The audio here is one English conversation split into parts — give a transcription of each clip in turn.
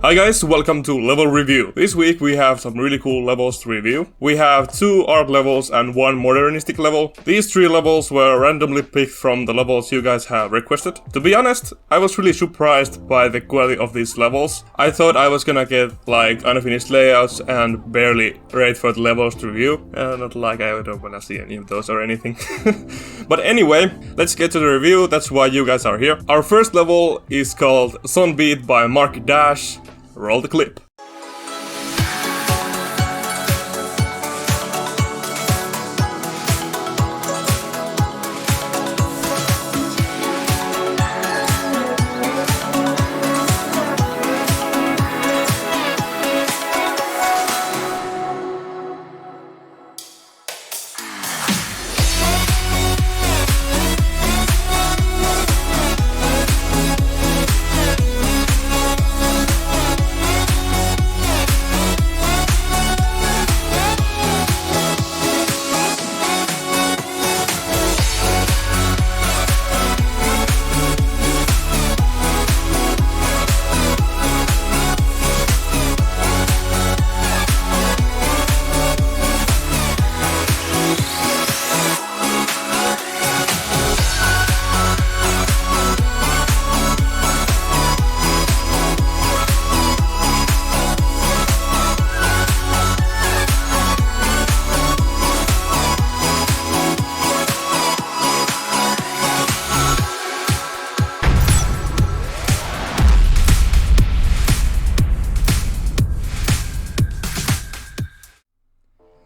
Hi guys, welcome to Level Review. This week we have some really cool levels to review. We have 2 art levels and 1 modernistic level. These 3 levels were randomly picked from the levels you guys have requested. To be honest, I was really surprised by the quality of these levels. I thought I was gonna get like unfinished layouts and barely ready for the levels to review. Not like I don't wanna see any of those or anything. But anyway, let's get to the review. That's why you guys are here. Our first level is called Sonbeat by Marky. Roll the clip.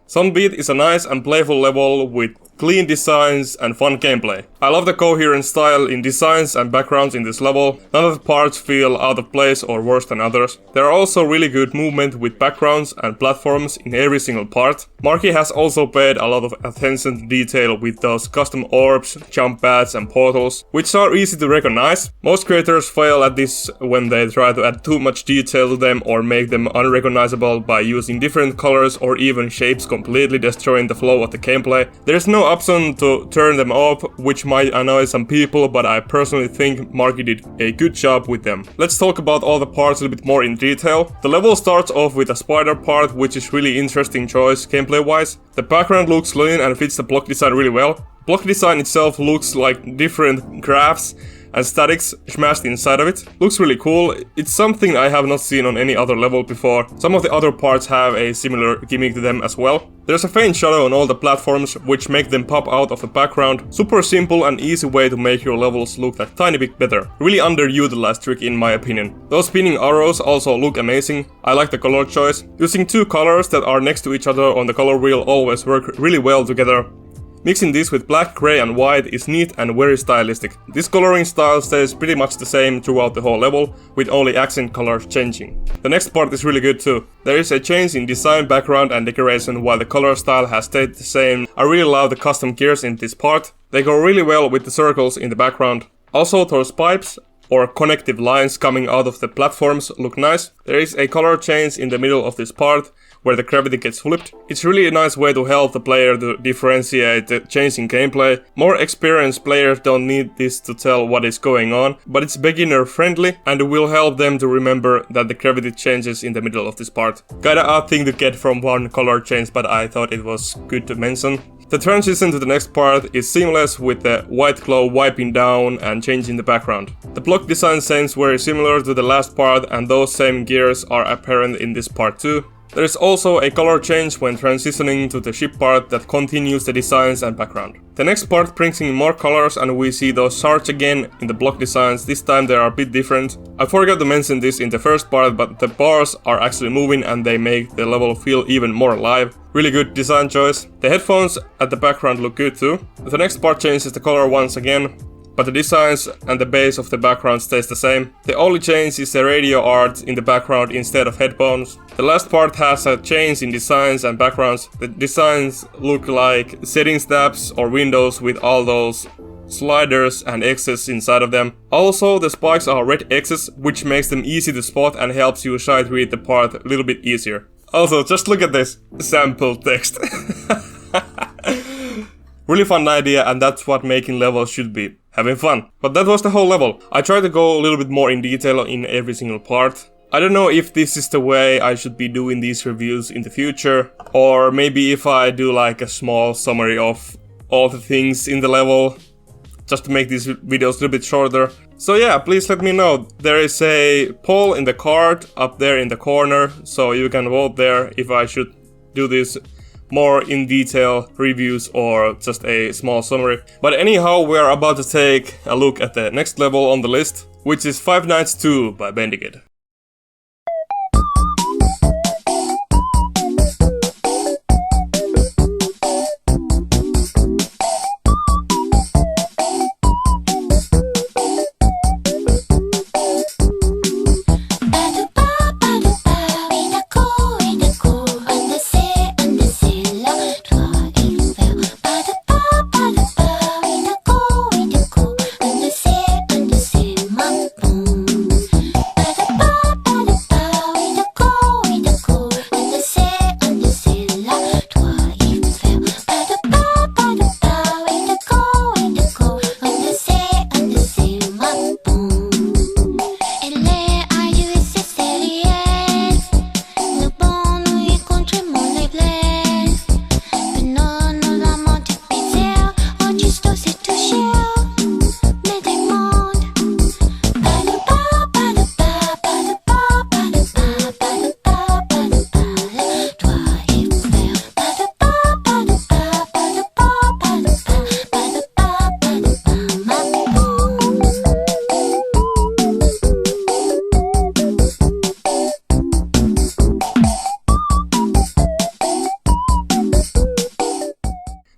Sonbeat is a nice and playful level with clean designs and fun gameplay. I love the coherent style in designs and backgrounds in this level. None of the parts feel out of place or worse than others. There are also really good movement with backgrounds and platforms in every single part. Marky has also paid a lot of attention to detail with those custom orbs, jump pads and portals, which are easy to recognize. Most creators fail at this when they try to add too much detail to them or make them unrecognizable by using different colors or even shapes, completely destroying the flow of the gameplay. There is no option to turn them off, which might annoy some people, but I personally think Marky did a good job with them. Let's talk about all the parts a little bit more in detail. The level starts off with a spider part, which is really interesting choice gameplay wise. The background looks clean and fits the block design really well. Block design itself looks like different graphs and statics smashed inside of it. Looks really cool. It's something I have not seen on any other level before. Some of the other parts have a similar gimmick to them as well. There's a faint shadow on all the platforms, which make them pop out of the background. Super simple and easy way to make your levels look that tiny bit better. Really underutilized trick in my opinion. Those spinning arrows also look amazing. I like the color choice. Using 2 colors that are next to each other on the color wheel always work really well together. Mixing this with black, grey and white is neat and very stylistic. This coloring style stays pretty much the same throughout the whole level, with only accent colors changing. The next part is really good too. There is a change in design, background and decoration while the color style has stayed the same. I really love the custom gears in this part. They go really well with the circles in the background. Also those pipes or connective lines coming out of the platforms look nice. There is a color change in the middle of this part, where the gravity gets flipped. It's really a nice way to help the player to differentiate the change in gameplay. More experienced players don't need this to tell what is going on, but it's beginner friendly and will help them to remember that the gravity changes in the middle of this part. Kinda odd thing to get from one color change, but I thought it was good to mention. The transition to the next part is seamless with the white glow wiping down and changing the background. The block design seems very similar to the last part and those same gears are apparent in this part too. There is also a color change when transitioning to the ship part that continues the designs and background. The next part brings in more colors and we see those shards again in the block designs. This time they are a bit different. I forgot to mention this in the first part, but the bars are actually moving and they make the level feel even more alive. Really good design choice. The headphones at the background look good too. The next part changes the color once again, but the designs and the base of the background stays the same. The only change is the radio art in the background instead of headphones. The last part has a change in designs and backgrounds. The designs look like settings tabs or windows with all those sliders and X's inside of them. Also, the spikes are red X's, which makes them easy to spot and helps you sight read the part a little bit easier. Also, just look at this sample text. Really fun idea, and that's what making levels should be. Having fun. But that was the whole level. I tried to go a little bit more in detail in every single part. I don't know if this is the way I should be doing these reviews in the future, or maybe if I do like a small summary of all the things in the level, just to make these videos a little bit shorter. So yeah, please let me know. There is a poll in the card up there in the corner, so you can vote there if I should do this more in detail reviews or just a small summary. But anyhow, we are about to take a look at the next level on the list, which is Five Nights 2 by Bendykid.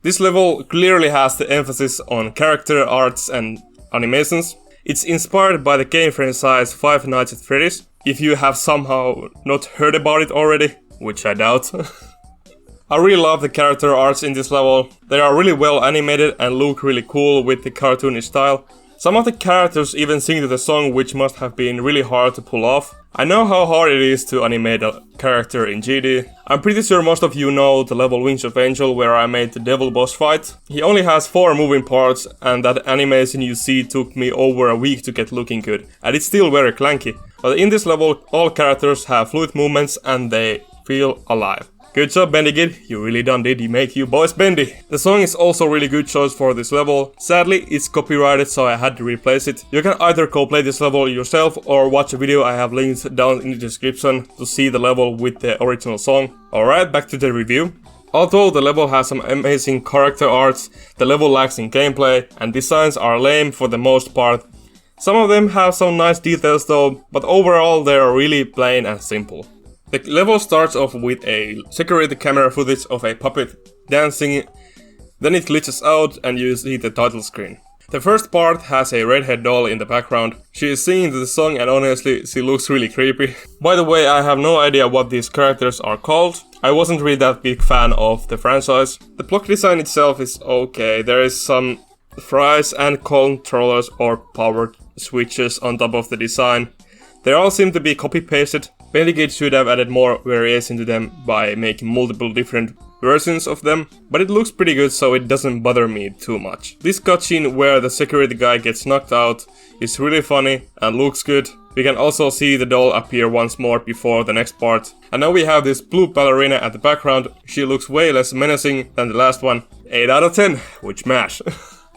This level clearly has the emphasis on character arts and animations. It's inspired by the game franchise Five Nights at Freddy's, if you have somehow not heard about it already, which I doubt. I really love the character arts in this level. They are really well animated and look really cool with the cartoonish style. Some of the characters even sing to the song, which must have been really hard to pull off. I know how hard it is to animate a character in GD. I'm pretty sure most of you know the level Wings of Angel, where I made the devil boss fight. He only has 4 moving parts, and that animation you see took me over a week to get looking good. And it's still very clanky. But in this level, all characters have fluid movements and they feel alive. Good job, Bendykid, you really done did make you boys bendy. The song is also really good choice for this level. Sadly, it's copyrighted, so I had to replace it. You can either go play this level yourself or watch a video I have linked down in the description to see the level with the original song. Alright, back to the review. Although the level has some amazing character arts, the level lacks in gameplay and designs are lame for the most part. Some of them have some nice details though, but overall they are really plain and simple. The level starts off with a security camera footage of a puppet dancing, then it glitches out and you see the title screen. The first part has a redhead doll in the background. She is singing the song and honestly she looks really creepy. By the way, I have no idea what these characters are called. I wasn't really that big fan of the franchise. The block design itself is okay. There is some fries and controllers or power switches on top of the design. They all seem to be copy-pasted. Bendykid should have added more variation to them by making multiple different versions of them, but it looks pretty good, so it doesn't bother me too much. This cutscene where the security guy gets knocked out is really funny and looks good. We can also see the doll appear once more before the next part. And now we have this blue ballerina at the background. She looks way less menacing than the last one. 8 out of 10, which mash.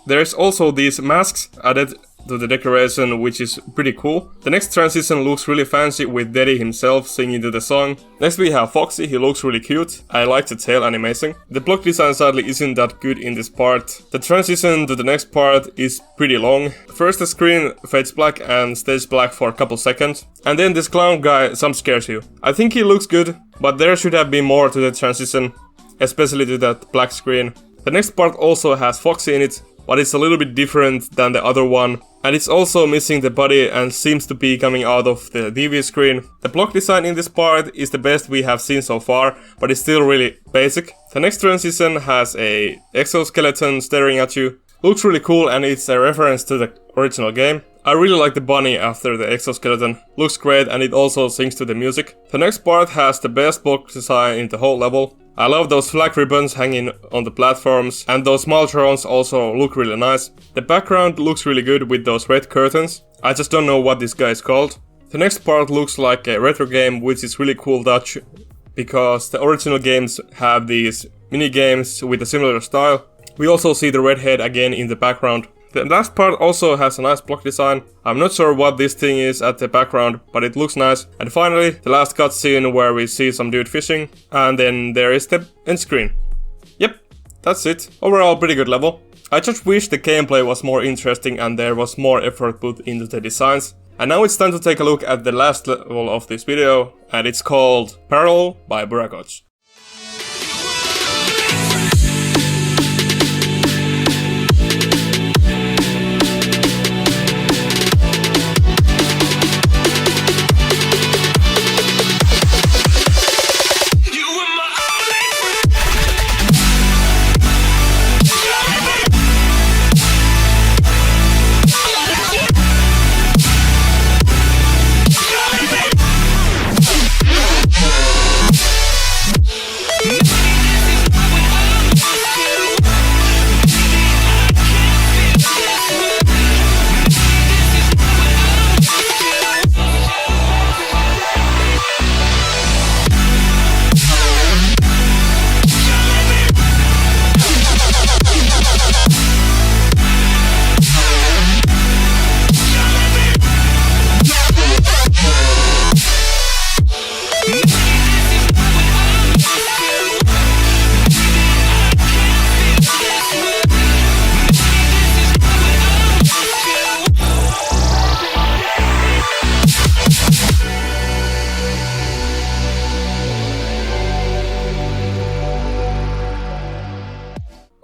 There's also these masks added to the decoration, which is pretty cool. The next transition looks really fancy with Daddy himself singing to the song. Next we have Foxy, he looks really cute. I like the tail animation. The block design sadly isn't that good in this part. The transition to the next part is pretty long. First the screen fades black and stays black for a couple seconds. And then this clown guy some scares you. I think he looks good, but there should have been more to the transition, especially to that black screen. The next part also has Foxy in it, but it's a little bit different than the other one. And it's also missing the body and seems to be coming out of the TV screen. The block design in this part is the best we have seen so far, but it's still really basic. The next transition has a exoskeleton staring at you. Looks really cool and it's a reference to the original game. I really like the bunny after the exoskeleton. Looks great and it also syncs to the music. The next part has the best block design in the whole level. I love those flag ribbons hanging on the platforms, and those Maltrons also look really nice. The background looks really good with those red curtains. I just don't know what this guy is called. The next part looks like a retro game, which is really cool touch, because the original games have these mini games with a similar style. We also see the redhead again in the background. The last part also has a nice block design. I'm not sure what this thing is at the background, but it looks nice. And finally, the last cutscene where we see some dude fishing, and then there is the end screen. Yep, that's it. Overall, pretty good level. I just wish the gameplay was more interesting and there was more effort put into the designs. And now it's time to take a look at the last level of this video, and it's called Peril by Buragoz.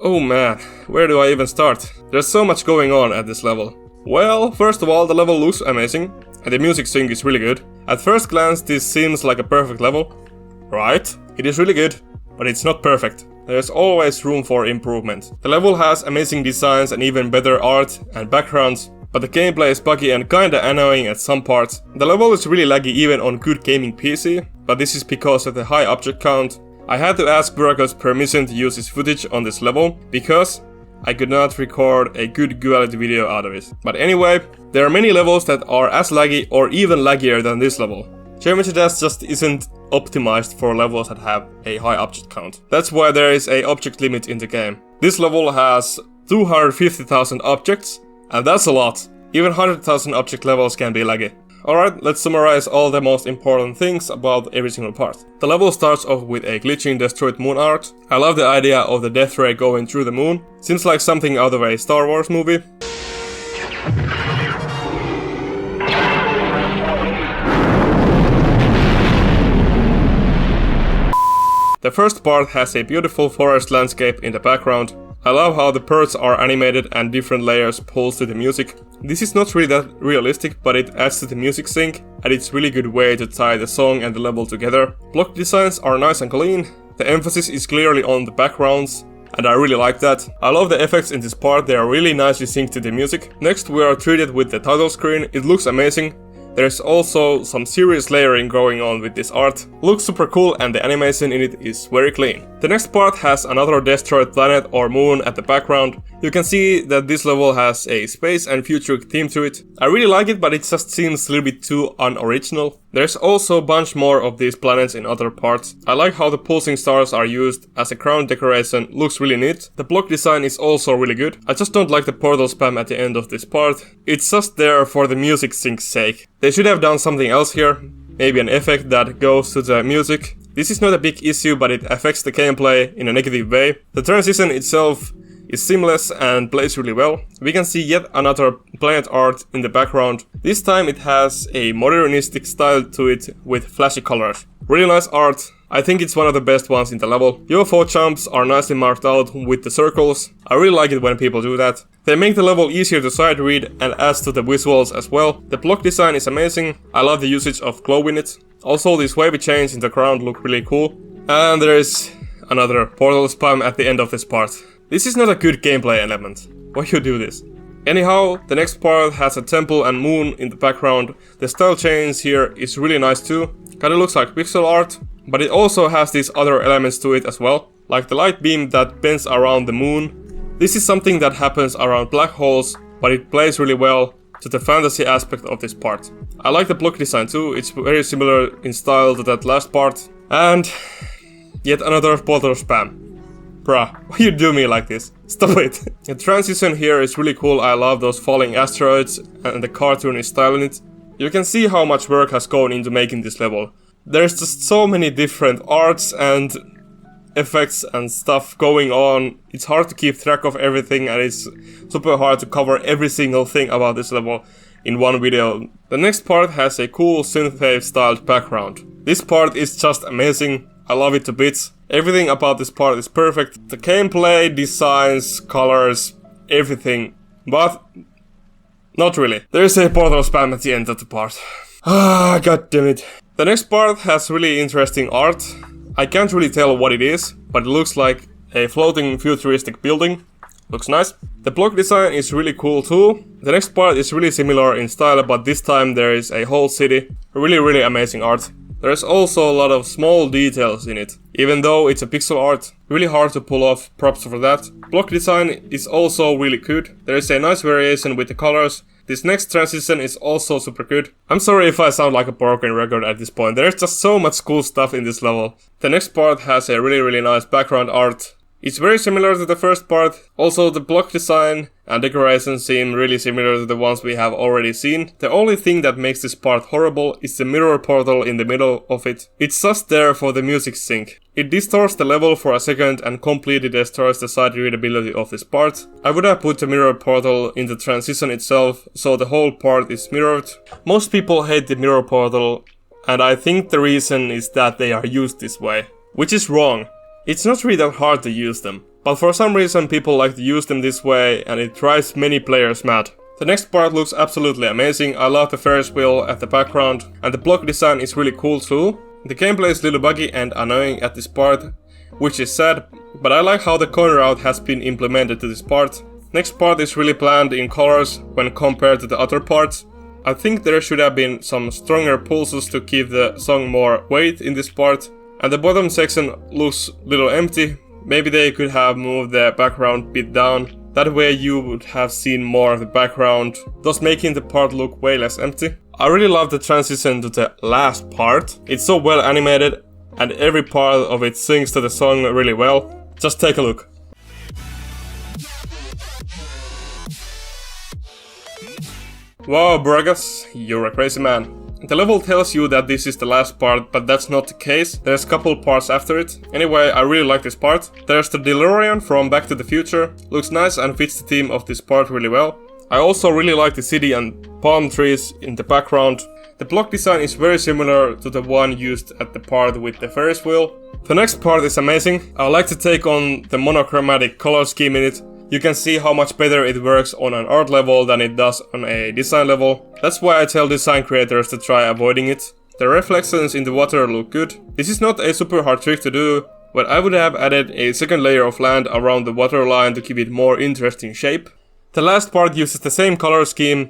Oh man, where do I even start? There's so much going on at this level. Well, first of all, the level looks amazing, and the music sync is really good. At first glance, this seems like a perfect level. Right, it is really good, but it's not perfect. There's always room for improvement. The level has amazing designs and even better art and backgrounds, but the gameplay is buggy and kinda annoying at some parts. The level is really laggy even on good gaming PC, but this is because of the high object count. I had to ask Buragoz permission to use his footage on this level, because I could not record a good quality video out of it. But anyway, there are many levels that are as laggy or even laggier than this level. Geometry Dash just isn't optimized for levels that have a high object count. That's why there is an object limit in the game. This level has 250,000 objects, and that's a lot. Even 100,000 object levels can be laggy. Alright, let's summarize all the most important things about every single part. The level starts off with a glitching destroyed moon art. I love the idea of the death ray going through the moon. Seems like something out of a Star Wars movie. The first part has a beautiful forest landscape in the background. I love how the birds are animated and different layers pulls to the music. This is not really that realistic, but it adds to the music sync, and it's a really good way to tie the song and the level together. Block designs are nice and clean, the emphasis is clearly on the backgrounds, and I really like that. I love the effects in this part, they are really nicely synced to the music. Next we are treated with the title screen, it looks amazing. There's also some serious layering going on with this art. Looks super cool and the animation in it is very clean. The next part has another destroyed planet or moon at the background. You can see that this level has a space and futuristic theme to it. I really like it, but it just seems a little bit too unoriginal. There's also a bunch more of these planets in other parts. I like how the pulsing stars are used as a crown decoration, looks really neat. The block design is also really good. I just don't like the portal spam at the end of this part. It's just there for the music sync's sake. They should have done something else here. Maybe an effect that goes to the music. This is not a big issue, but it affects the gameplay in a negative way. The transition itself is seamless and plays really well. We can see yet another planet art in the background. This time it has a modernistic style to it with flashy colors. Really nice art. I think it's one of the best ones in the level. UFO jumps are nicely marked out with the circles. I really like it when people do that. They make the level easier to sight read and adds to the visuals as well. The block design is amazing. I love the usage of glow in it. Also these wavy chains in the ground look really cool. And there is another portal spam at the end of this part. This is not a good gameplay element. Why you do this? Anyhow, the next part has a temple and moon in the background. The style change here is really nice too. Kinda looks like pixel art, but it also has these other elements to it as well, like the light beam that bends around the moon. This is something that happens around black holes, but it plays really well to the fantasy aspect of this part. I like the block design too, it's very similar in style to that last part. And yet another portal spam. Bruh, why you do me like this? Stop it. The transition here is really cool, I love those falling asteroids and the cartoony style in it. You can see how much work has gone into making this level. There's just so many different arts and effects and stuff going on. It's hard to keep track of everything and it's super hard to cover every single thing about this level in one video. The next part has a cool synthwave styled background. This part is just amazing. I love it to bits. Everything about this part is perfect. The gameplay, designs, colors, everything. But not really. There's a portal spam at the end of the part. Ah, god damn it. The next part has really interesting art. I can't really tell what it is, but it looks like a floating futuristic building. Looks nice. The block design is really cool too. The next part is really similar in style, but this time there is a whole city. Really amazing art. There's also a lot of small details in it. Even though it's a pixel art, really hard to pull off, props for that. Block design is also really good. There is a nice variation with the colors. This next transition is also super good. I'm sorry if I sound like a broken record at this point. There's just so much cool stuff in this level. The next part has a really nice background art. It's very similar to the first part. Also the block design and decoration seem really similar to the ones we have already seen. The only thing that makes this part horrible is the mirror portal in the middle of it. It's just there for the music sync. It distorts the level for a second and completely destroys the sight readability of this part. I would have put the mirror portal in the transition itself, so the whole part is mirrored. Most people hate the mirror portal, and I think the reason is that they are used this way. Which is wrong. It's not really that hard to use them, but for some reason people like to use them this way and it drives many players mad. The next part looks absolutely amazing, I love the Ferris wheel at the background, and the block design is really cool too. The gameplay is a little buggy and annoying at this part, which is sad, but I like how the coin route has been implemented to this part. Next part is really bland in colors when compared to the other parts. I think there should have been some stronger pulses to give the song more weight in this part. And the bottom section looks a little empty. Maybe they could have moved the background bit down. That way you would have seen more of the background, thus making the part look way less empty. I really love the transition to the last part. It's so well animated and every part of it sings to the song really well. Just take a look. Wow, Buragoz, you're a crazy man. The level tells you that this is the last part, but that's not the case. There's a couple parts after it. Anyway, I really like this part. There's the DeLorean from Back to the Future. Looks nice and fits the theme of this part really well. I also really like the city and palm trees in the background. The block design is very similar to the one used at the part with the Ferris wheel. The next part is amazing. I like to take on the monochromatic color scheme in it. You can see how much better it works on an art level than it does on a design level. That's why I tell design creators to try avoiding it. The reflections in the water look good. This is not a super hard trick to do, but I would have added a second layer of land around the water line to give it more interesting shape. The last part uses the same color scheme,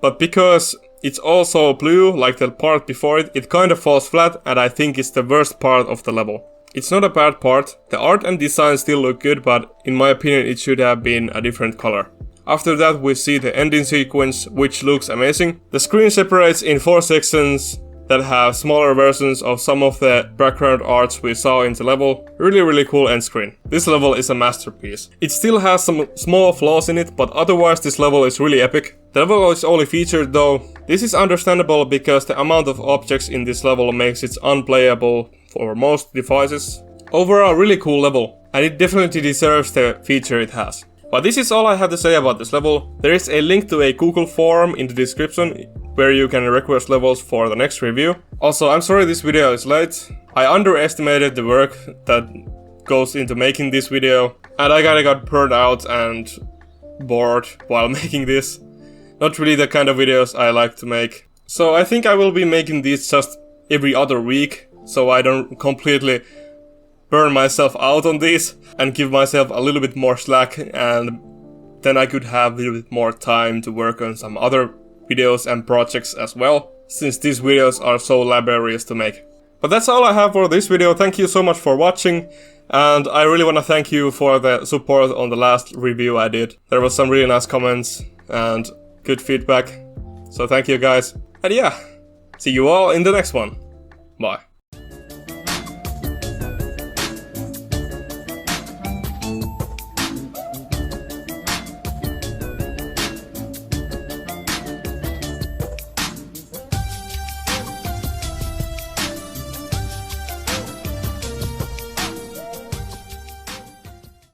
but because it's also blue like the part before it, it kind of falls flat and I think it's the worst part of the level. It's not a bad part, the art and design still look good, but in my opinion it should have been a different color. After that we see the ending sequence, which looks amazing. The screen separates in 4 sections that have smaller versions of some of the background arts we saw in the level. Really cool end screen. This level is a masterpiece. It still has some small flaws in it, but otherwise this level is really epic. The level is only featured though. This is understandable because the amount of objects in this level makes it unplayable for most devices. Overall, really cool level, and it definitely deserves the feature it has. But this is all I have to say about this level. There is a link to a Google form in the description where you can request levels for the next review. Also, I'm sorry this video is late. I underestimated the work that goes into making this video, and I kinda got burned out and bored while making this. Not really the kind of videos I like to make. So I think I will be making these just every other week, so I don't completely burn myself out on these and give myself a little bit more slack, and then I could have a little bit more time to work on some other videos and projects as well, since these videos are so laborious to make. But that's all I have for this video. Thank you so much for watching, and I really want to thank you for the support on the last review I did. There was some really nice comments and good feedback. So thank you guys, and yeah, see you all in the next one. Bye.